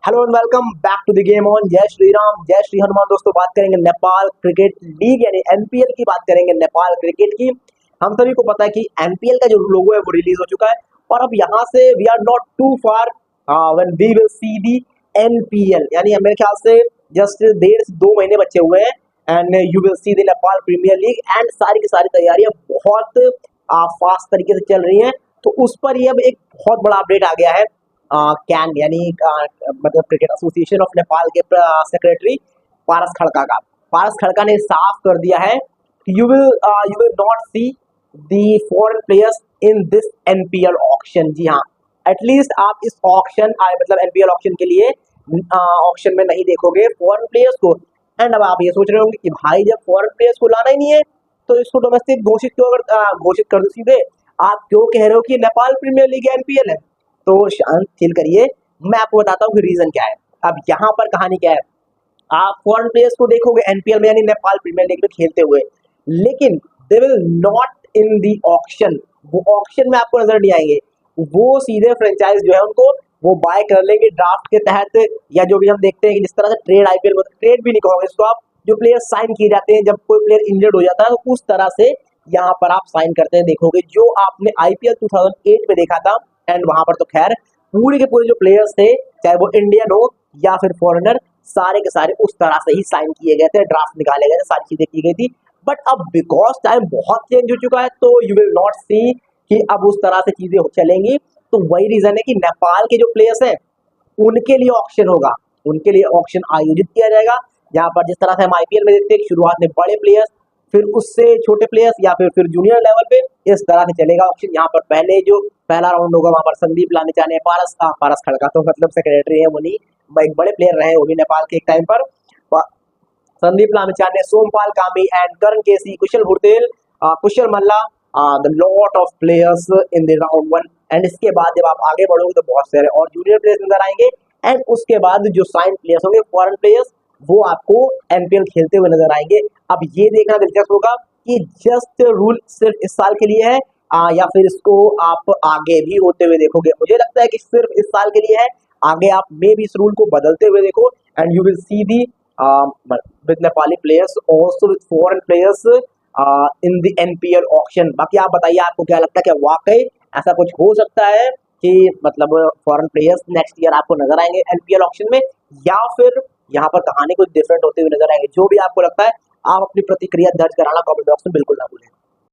Hello and welcome back to the game on जय श्री राम जय श्री हनुमान। दोस्तों बात करेंगे नेपाल क्रिकेट लीग यानी एनपीएल की बात करेंगे नेपाल क्रिकेट की। हम सभी को पता है कि एनपीएल का जो लोगो है वो रिलीज हो चुका है और अब यहाँ से we are not too far when we will see the NPL यानी मेरे ख्याल से जस्ट 1.5 से 2 महीने बचे हुए हैं and you will see the Nepal Premier League and सारी की सारी तैयारियां बहुत फास्ट तरीके से चल रही हैं। तो उस पर ये अब एक बहुत बड़ा अपडेट आ गया है। कैन यानी मतलब क्रिकेट एसोसिएशन ऑफ नेपाल के सेक्रेटरी पारस खड़का का। पारस खड़का ने साफ कर दिया है you will not see the foreign players in this NPL auction. जी हाँ, एटलीस्ट आप इस ऑक्शन मतलब एनपीएल ऑक्शन के लिए ऑक्शन में नहीं देखोगे फॉरेन प्लेयर्स को। एंड अब आप ये सोच रहे होंगे कि भाई जब फॉरेन प्लेयर्स को लाना ही नहीं है तो इसको डोमेस्टिक घोषित क्यों घोषित कर दो सीधे। आप क्यों कह रहे हो कि नेपाल प्रीमियर लीग एनपीएल है? तो शांत फील करिए, मैं आपको बताता हूँ कि रीजन क्या है। अब यहाँ पर कहानी क्या है, आप फॉरेन प्लेयर्स को देखोगे एनपीएल में यानी नेपाल प्रीमियर लीग में खेलते हुए, लेकिन they will not in the auction. वो ऑक्शन में आपको नजर नहीं आएंगे, वो सीधे फ्रेंचाइज जो है उनको वो बाय कर लेंगे ड्राफ्ट के तहत, या जो भी हम देखते हैं कि जिस तरह से ट्रेड आईपीएल में ट्रेड भी नहीं कहोगे इसको आप, जो प्लेयर साइन किए जाते हैं जब कोई प्लेयर इंजर्ड हो जाता है तो उस तरह से यहाँ पर आप साइन करते हैं। देखोगे जो आपने आईपीएल 2008 में देखा था एंड वहां पर तो खैर पूरे के पूरे जो प्लेयर्स थे चाहे वो इंडियन हो या फिर फॉरेनर, सारे के सारे उस तरह से ही साइन किए गए थे, ड्राफ्ट निकाले गए थे, सारी चीजें की गई थी। बट अब बिकॉज टाइम बहुत चेंज हो चुका है तो यू विल नॉट सी कि अब उस तरह से चीजें चलेंगी। तो वही रीजन है कि नेपाल के जो प्लेयर्स हैं उनके लिए ऑक्शन होगा, उनके लिए ऑक्शन आयोजित किया जाएगा जहां पर जिस तरह से हम आईपीएल में देखते हैं शुरुआत में बड़े प्लेयर्स, फिर उससे छोटे प्लेयर्स या फिर जूनियर लेवल पे इस तरह से चलेगा ऑक्शन। यहाँ पर पहले जो पहला राउंड होगा वहां पर संदीप लामिछाने, पारस खड़का तो मतलब सेक्रेटरी है, वो नहीं एक बड़े प्लेयर रहे वो भी नेपाल के एक टाइम पर, Sandeep Lamichhane, Sompal Kami and Karan KC, Kushal Bhurtel, Kushal Malla, the lot of players in the round 1। And इसके बाद जब आप आगे बढ़ोगे तो बहुत सारे और जूनियर प्लेयर्स नजर आएंगे एंड उसके बाद जो साइन प्लेयर्स होंगे फॉरेन प्लेयर्स वो आपको एनपीएल खेलते हुए नजर आएंगे। अब ये देखना दिलचस्प होगा कि जस्ट रूल सिर्फ इस साल के लिए है या फिर इसको आप आगे भी होते हुए देखोगे। मुझे लगता है कि सिर्फ इस साल के लिए है, आगे आप मे भी इस रूल को बदलते हुए देखो and you will see the with Nepali players also with foreign players in the NPL auction. बाकी आप बताइए आपको क्या लगता है, क्या वाकई ऐसा कुछ हो सकता है कि मतलब फॉरेन प्लेयर्स नेक्स्ट ईयर आपको नजर आएंगे एनपीएल ऑक्शन में, या फिर यहाँ पर कहानी कुछ डिफरेंट होते हुए नजर आएंगे? जो भी आपको लगता है आप अपनी प्रतिक्रिया दर्ज कराना कमेंट बॉक्स में बिल्कुल ना भूलें।